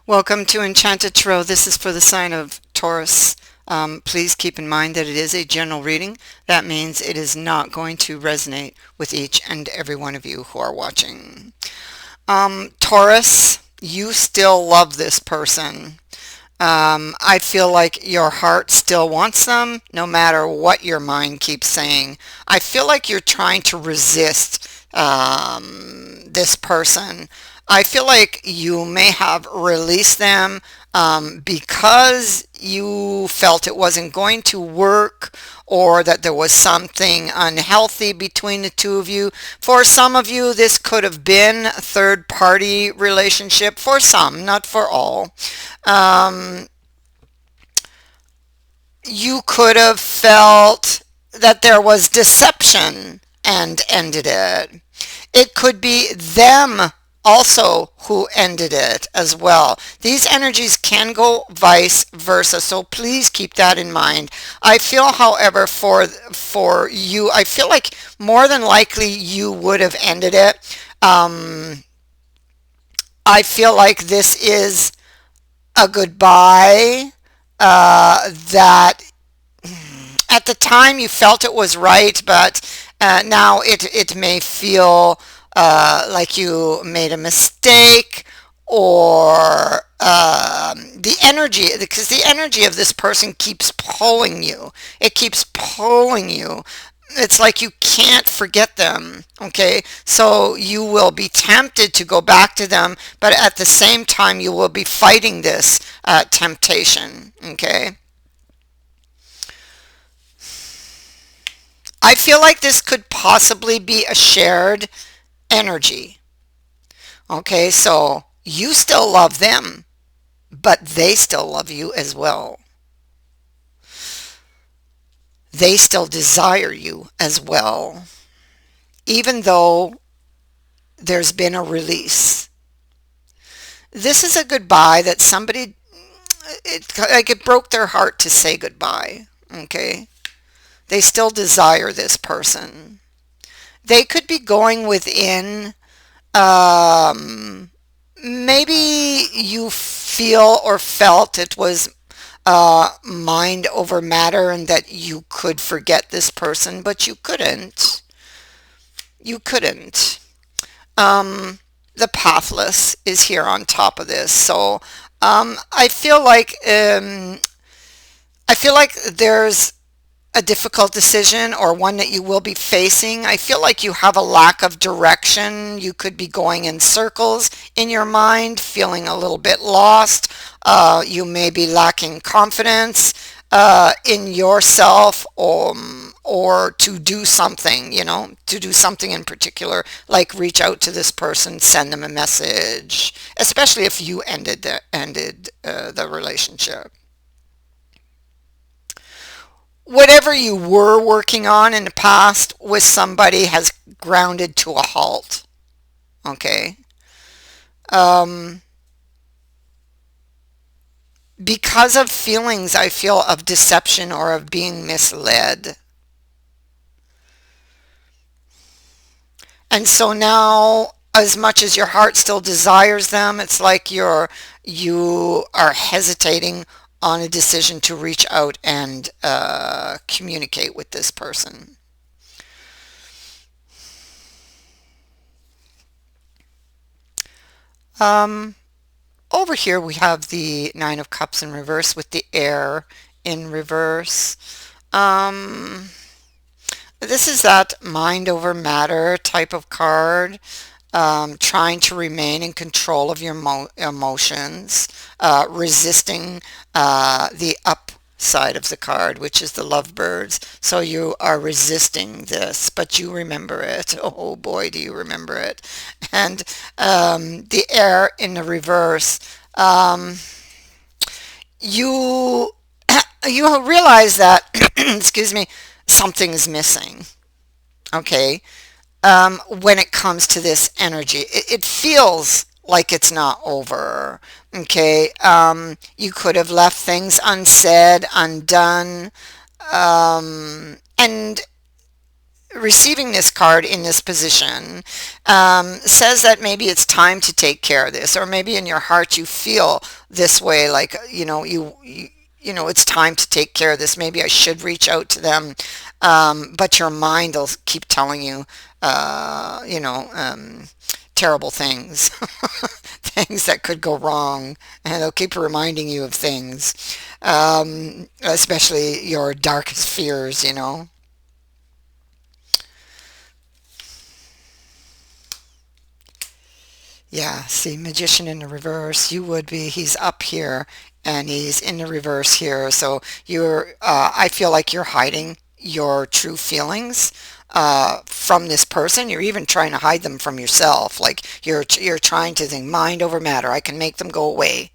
Welcome to Enchanted Tarot. This is for the sign of Taurus. Please keep in mind that it is a general reading. That means it is not going to resonate with each and every one of you who are watching. Taurus, you still love this person. I feel like your heart still wants them, no matter what your mind keeps saying. I feel like you're trying to resist this person. I feel like you may have released them because you felt it wasn't going to work or that there was something unhealthy between the two of you. For some of you, this could have been a third party relationship. For some, not for all. Um, you could have felt that there was deception and ended it. It could be them also who ended it as well. These energies can go vice versa, so please keep that in mind. I feel, however, for you, I feel like more than likely you would have ended it. I feel like this is a goodbye that at the time you felt it was right, but now it may feel like you made a mistake or the energy, because the energy of this person keeps pulling you. It keeps pulling you. It's like you can't forget them, okay? So you will be tempted to go back to them, but at the same time you will be fighting this temptation, okay? I feel like this could possibly be a shared energy. Okay, so you still love them, but they still love you as well. They still desire you as well, even though there's been a release. This is a goodbye that somebody, it broke their heart to say goodbye. Okay, they still desire this person. They could be going within. Maybe you feel or felt it was mind over matter and that you could forget this person, but you couldn't. You couldn't. The pathless is here on top of this, so I feel like there's a difficult decision or one that you will be facing. I feel like you have a lack of direction. You could be going in circles in your mind, feeling a little bit lost. You may be lacking confidence in yourself or to do something, to do something in particular, like reach out to this person, send them a message, especially if you ended the relationship. Whatever you were working on in the past with somebody has grounded to a halt. Okay. Um, because of feelings, I feel, of deception or of being misled. And so now, as much as your heart still desires them, it's like you are hesitating on a decision to reach out and communicate with this person. Um, Over here we have the Nine of Cups in reverse with the air in reverse. Um, this is that mind over matter type of card, trying to remain in control of your emotions, resisting the up side of the card, which is the lovebirds. So you are resisting this, but you remember it. Oh boy, do you remember it. And the air in the reverse. Um, you you realize that excuse me, something's missing. Okay, when it comes to this energy. It feels like it's not over. Okay, you could have left things unsaid, undone, and receiving this card in this position says that maybe it's time to take care of this, or maybe in your heart you feel this way, like, you know, it's time to take care of this. Maybe I should reach out to them, but your mind will keep telling you, you know, terrible things, things that could go wrong, and they'll keep reminding you of things, especially your darkest fears, you know. Yeah, see, magician in the reverse, you would be, he's up here and he's in the reverse here. So I feel like you're hiding your true feelings from this person. You're even trying to hide them from yourself. Like you're trying to think mind over matter. I can make them go away.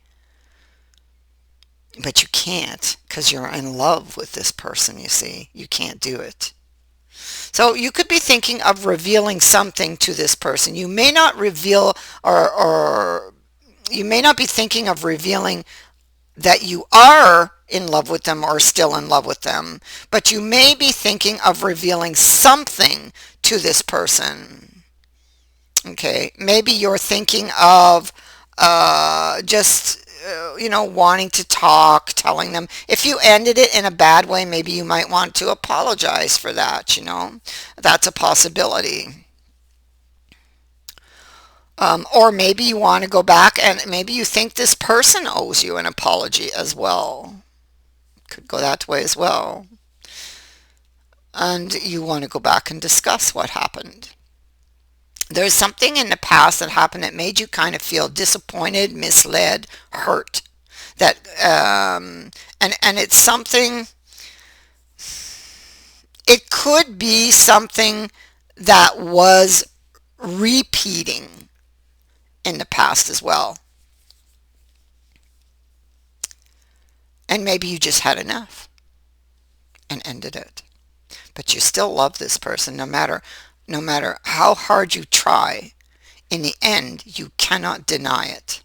But you can't because you're in love with this person, you see. You can't do it. So you could be thinking of revealing something to this person. You may not reveal or you may not be thinking of revealing that you are in love with them or still in love with them, but you may be thinking of revealing something to this person. Okay, maybe you're thinking of just you know, wanting to talk, telling them. If you ended it in a bad way, maybe you might want to apologize for that, you know. That's a possibility. Or maybe you want to go back and maybe you think this person owes you an apology as well. Could go that way as well. And you want to go back and discuss what happened. There's something in the past that happened that made you kind of feel disappointed, misled, hurt. That and it's something. It could be something that was repeating in the past as well. And maybe you just had enough and ended it. But you still love this person no matter how hard you try. In the end, you cannot deny it.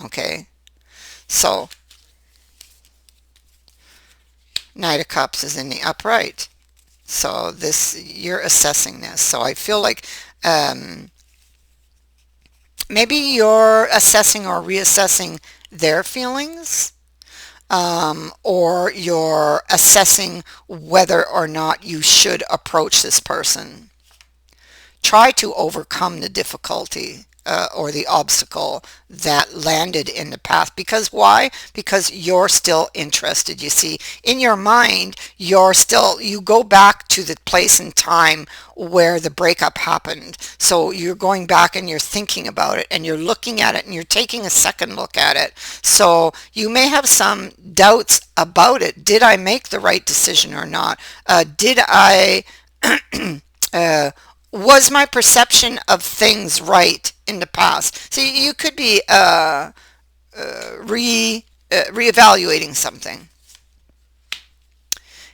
Okay? So, Knight of Cups is in the upright. So this, you're assessing this. So I feel like maybe you're assessing or reassessing their feelings, or you're assessing whether or not you should approach this person. Try to overcome the difficulty or the obstacle that landed in the past. Because why? Because you're still interested. You see, in your mind, you go back to the place and time where the breakup happened. So you're going back and you're thinking about it and you're looking at it and you're taking a second look at it. So you may have some doubts about it. Did I make the right decision or not? Did I was my perception of things right in the past? See, you could be reevaluating something.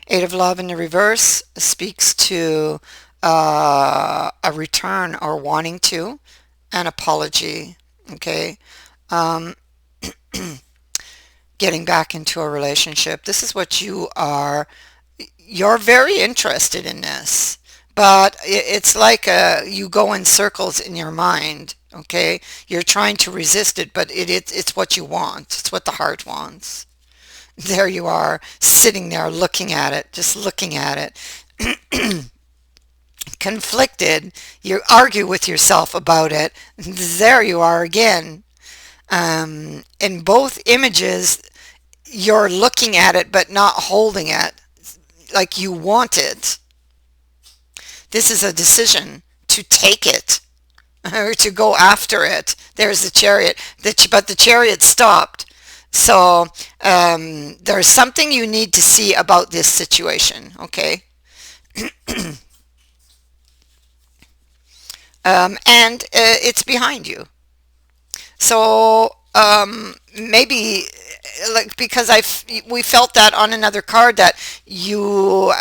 Eight of Love in the reverse speaks to a return or wanting to, an apology. Okay, um, getting back into a relationship. This is what you are. You're very interested in this, but it's like you go in circles in your mind. Okay, you're trying to resist it, but it's what you want. It's what the heart wants. There you are, sitting there looking at it, just looking at it. Conflicted, you argue with yourself about it. There you are again. In both images, you're looking at it but not holding it like you want it. This is a decision to take it or to go after it. There's the chariot, but the chariot stopped. So there's something you need to see about this situation, okay? And it's behind you. So maybe like because we felt that on another card that you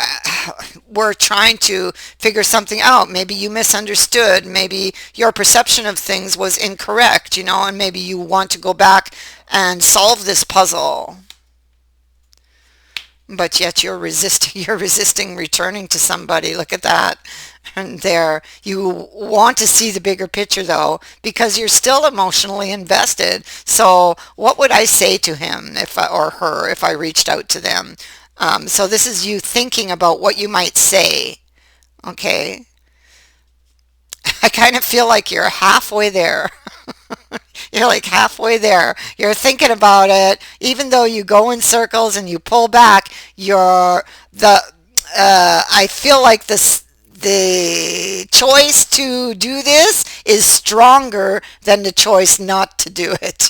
were trying to figure something out. Maybe you misunderstood. Maybe your perception of things was incorrect, you know, and maybe you want to go back and solve this puzzle. but yet you're resisting you're resisting returning to somebody. Look at that. And there, you want to see the bigger picture though, because you're still emotionally invested. So what would I say to him if I, or her if I reached out to them? So this is you thinking about what you might say. Okay, I kind of feel like you're halfway there. You're like halfway there. You're thinking about it, even though you go in circles and you pull back. You're the. I feel like the choice to do this is stronger than the choice not to do it.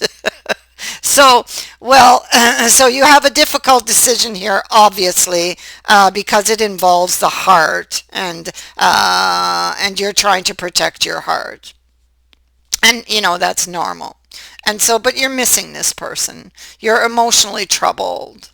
So, well, so you have a difficult decision here, obviously, because it involves the heart, and you're trying to protect your heart. And that's normal. And so, but you're missing this person. You're emotionally troubled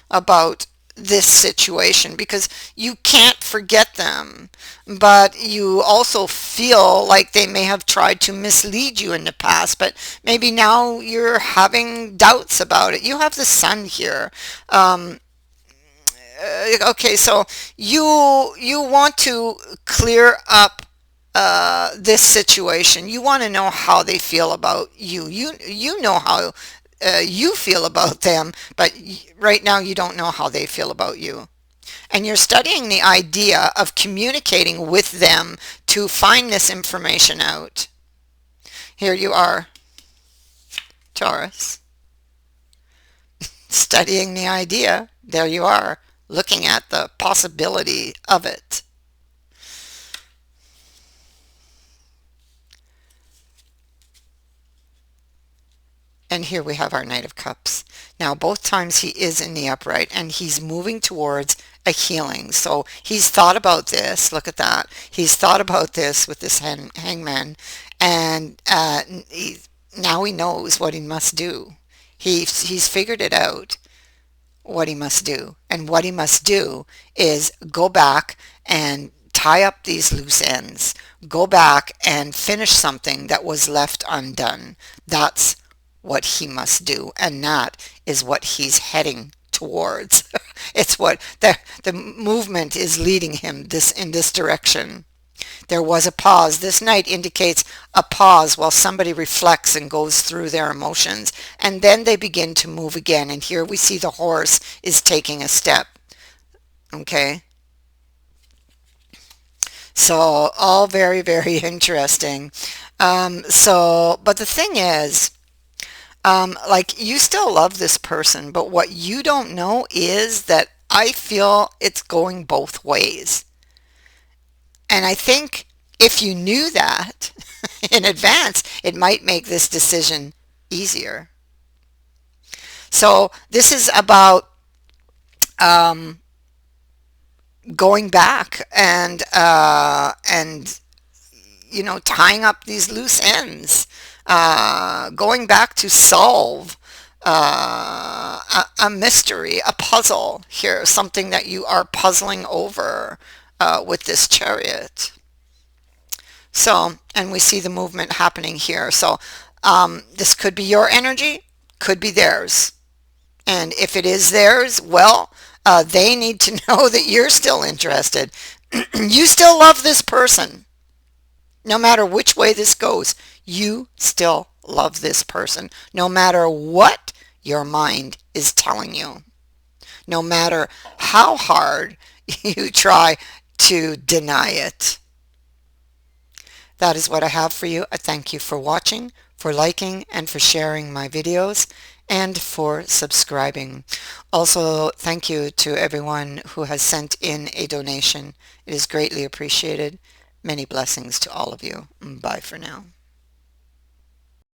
about this situation because you can't forget them, but you also feel like they may have tried to mislead you in the past, but maybe now you're having doubts about it. You have the sun here. Um, okay, so you want to clear up this situation. You want to know how they feel about you. You know how you feel about them, but right now you don't know how they feel about you. And you're studying the idea of communicating with them to find this information out. Here you are, Taurus, studying the idea. There you are, looking at the possibility of it. And here we have our Knight of Cups. Now, both times he is in the upright and he's moving towards a healing. So he's thought about this. Look at that. He's thought about this with this hangman. And now he knows what he must do. He's figured it out, what he must do. And what he must do is go back and tie up these loose ends. Go back and finish something that was left undone. That's what he must do, and that is what he's heading towards. It's what the movement is leading him in this direction. There was a pause. This night indicates a pause while somebody reflects and goes through their emotions, and then they begin to move again. And here we see the horse is taking a step. Okay, so all very, very interesting. But the thing is, like, you still love this person, but what you don't know is that I feel it's going both ways. And I think if you knew that in advance, it might make this decision easier. So this is about um, going back and tying up these loose ends, going back to solve a mystery, a puzzle here, something that you are puzzling over with this chariot. So, and we see the movement happening here. So this could be your energy, could be theirs. And if it is theirs, well, they need to know that you're still interested. You still love this person. No matter which way this goes, you still love this person. No matter what your mind is telling you. No matter how hard you try to deny it. That is what I have for you. I thank you for watching, for liking, and for sharing my videos, and for subscribing. Also, thank you to everyone who has sent in a donation. It is greatly appreciated. Many blessings to all of you. Bye for now.